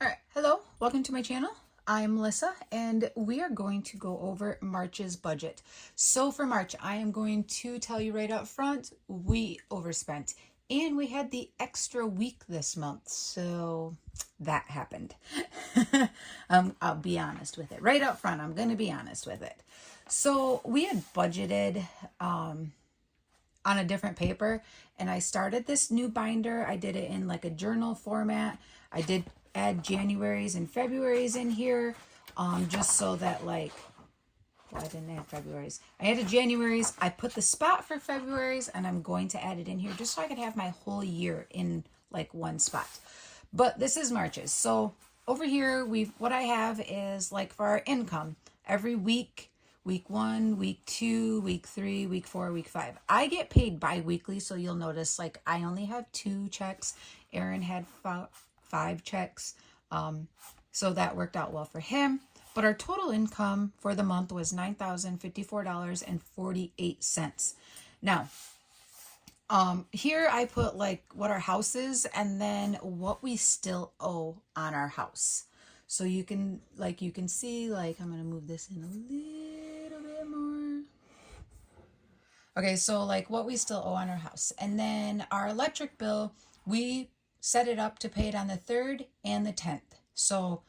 All right, hello, welcome to my channel. I'm Melissa and we are going to go over March's budget. So for March, I am going to tell you right up front, we overspent and we had the extra week this month. So that happened. I'll be honest with it. Right up front, I'm going to be honest with it. So we had budgeted on a different paper and I started this new binder. I did it in like a journal format. I did add January's and February's in here, just so that I didn't add February's. I added January's. I put the spot for February's and I'm going to add it in here just so I could have my whole year in like one spot. But this is March's. So over here, what I have is like for our income every week. Week 1, week 2, week 3, week 4, week 5. I get paid bi-weekly, so you'll notice like I only have 2 checks. Aaron had 5 checks. So that worked out well for him. But our total income for the month was $9,054.48. Now, here I put like what our house is and then what we still owe on our house. So you can see, like, I'm going to move this in a little bit more. Okay, so like what we still owe on our house. And then our electric bill, we set it up to pay it on the 3rd and the 10th. So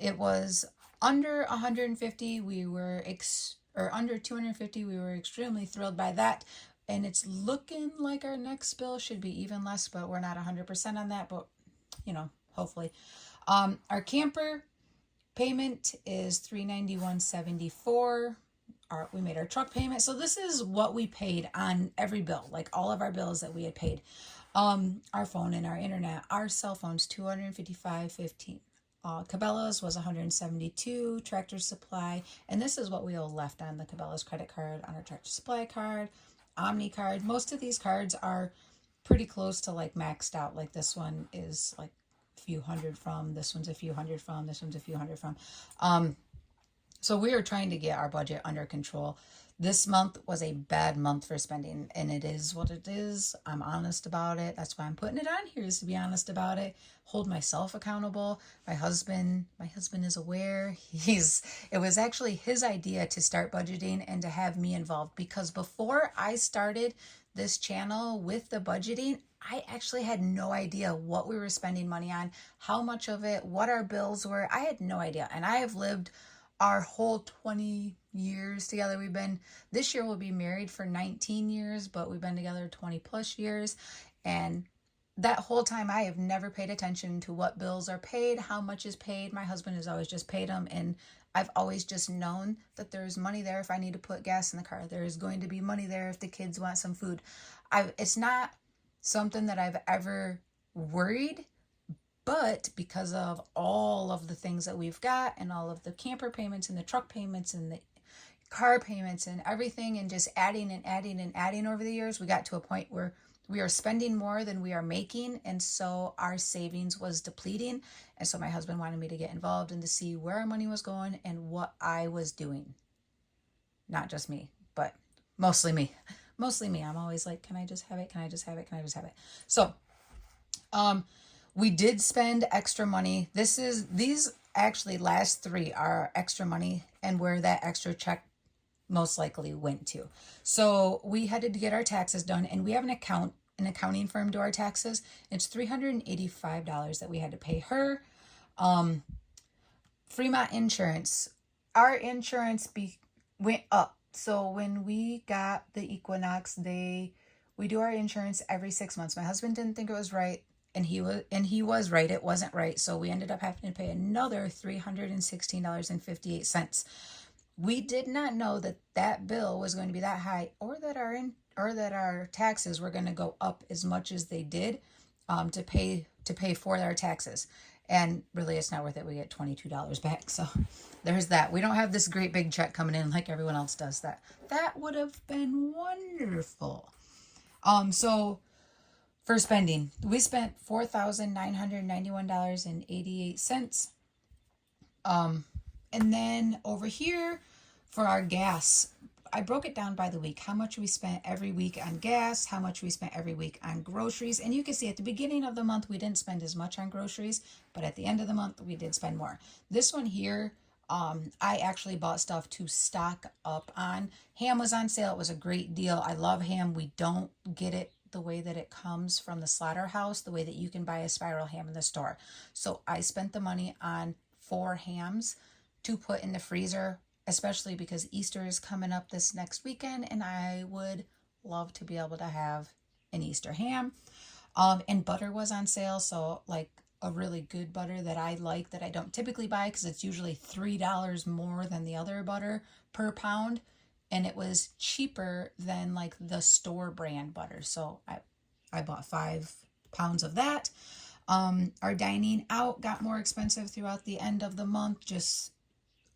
it was under 150, or under 250, we were extremely thrilled by that. And it's looking like our next bill should be even less, but we're not 100% on that, but you know, hopefully. Our camper payment is $391.74. We made our truck payment. So this is what we paid on every bill, like all of our bills that we had paid. Our phone and our internet, our cell phones, $255.15. Cabela's was $172, Tractor Supply, and this is what we owe left on the Cabela's credit card, on our Tractor Supply card, Omni card. Most of these cards are pretty close to like maxed out. Like this one is like a few hundred from, this one's a few hundred from, this one's a few hundred from. So we are trying to get our budget under control. This month was a bad month for spending, and it is what it is. I'm honest about it. That's why I'm putting it on here, is to be honest about it. Hold myself accountable. My husband is aware. It was actually his idea to start budgeting and to have me involved, because before I started this channel with the budgeting, I actually had no idea what we were spending money on, how much of it, what our bills were. I had no idea. And I have lived our whole 20 years together. This year we'll be married for 19 years, but we've been together 20 plus years. And that whole time I have never paid attention to what bills are paid, how much is paid. My husband has always just paid them. And I've always just known that there's money there if I need to put gas in the car. There's going to be money there if the kids want some food. It's not something that I've ever worried. But because of all of the things that we've got and all of the camper payments and the truck payments and the car payments and everything, and just adding and adding and adding over the years, we got to a point where we are spending more than we are making. And so our savings was depleting. And so my husband wanted me to get involved and to see where our money was going and what I was doing. Not just me, but mostly me. Mostly me. I'm always like, can I just have it? Can I just have it? Can I just have it? So, we did spend extra money. These actually last 3 are extra money and where that extra check most likely went to. So we had to get our taxes done, and we have an accounting firm do our taxes. It's $385 that we had to pay her. Fremont Insurance. Our insurance went up. So when we got the Equinox, we do our insurance every 6 months. My husband didn't think it was right. And he was right. It wasn't right. So we ended up having to pay another $316.58. We did not know that that bill was going to be that high, or that our taxes were going to go up as much as they did, to pay for our taxes. And really, it's not worth it. We get $22 back. So there's that. We don't have this great big check coming in like everyone else does. That would have been wonderful. So for spending, we spent $4,991.88. And then over here for our gas, I broke it down by the week, how much we spent every week on gas, how much we spent every week on groceries. And you can see at the beginning of the month, we didn't spend as much on groceries, but at the end of the month, we did spend more. This one here, I actually bought stuff to stock up on. Ham was on sale. It was a great deal. I love ham. We don't get it the way that it comes from the slaughterhouse, the way that you can buy a spiral ham in the store. So I spent the money on 4 hams to put in the freezer, especially because Easter is coming up this next weekend and I would love to be able to have an Easter ham. And butter was on sale, so like a really good butter that I like that I don't typically buy because it's usually $3 more than the other butter per pound, and it was cheaper than like the store brand butter. So I bought 5 pounds of that. Our dining out got more expensive throughout the end of the month, just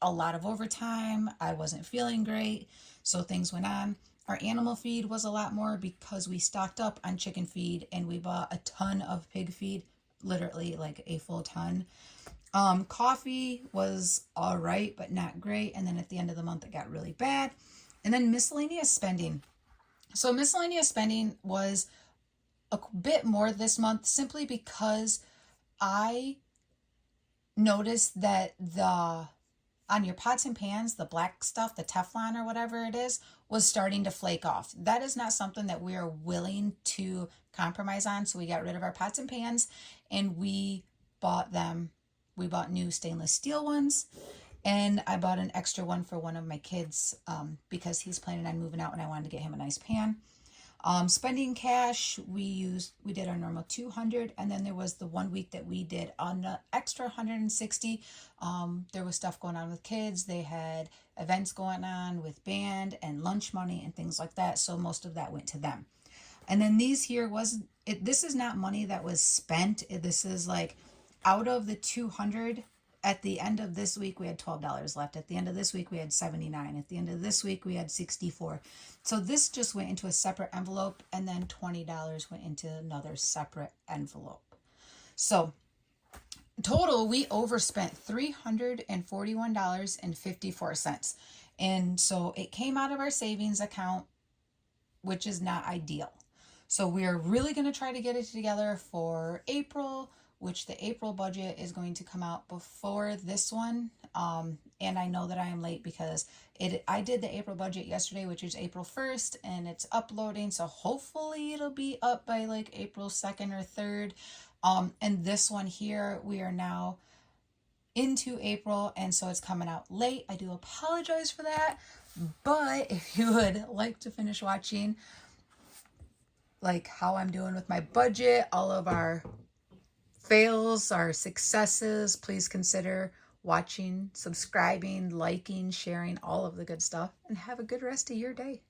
a lot of overtime. I wasn't feeling great, so things went on. Our animal feed was a lot more because we stocked up on chicken feed and we bought a ton of pig feed, literally like a full ton. Coffee was all right, but not great. And then at the end of the month, it got really bad. And then miscellaneous spending. So miscellaneous spending was a bit more this month simply because I noticed that on your pots and pans, the black stuff, the Teflon or whatever it is, was starting to flake off. That is not something that we are willing to compromise on. So we got rid of our pots and pans and we bought them. We bought new stainless steel ones. And I bought an extra one for one of my kids because he's planning on moving out and I wanted to get him a nice pan. Spending cash, we did our normal 200, and then there was the 1 week that we did on the extra 160. There was stuff going on with kids. They had events going on with band and lunch money and things like that. So most of that went to them. And then these here this is not money that was spent. This is like out of the 200. At the end of this week, we had $12 left. At the end of this week, we had 79. At the end of this week, we had 64. So this just went into a separate envelope, and then $20 went into another separate envelope. So total, we overspent $341.54. And so it came out of our savings account, which is not ideal. So we are really going to try to get it together for April, which the April budget is going to come out before this one. And I know that I am late because I did the April budget yesterday, which is April 1st, and it's uploading. So hopefully it'll be up by like April 2nd or 3rd. And this one here, we are now into April, and so it's coming out late. I do apologize for that. But if you would like to finish watching like how I'm doing with my budget, all of our fails, our successes, please consider watching, subscribing, liking, sharing, all of the good stuff, and have a good rest of your day.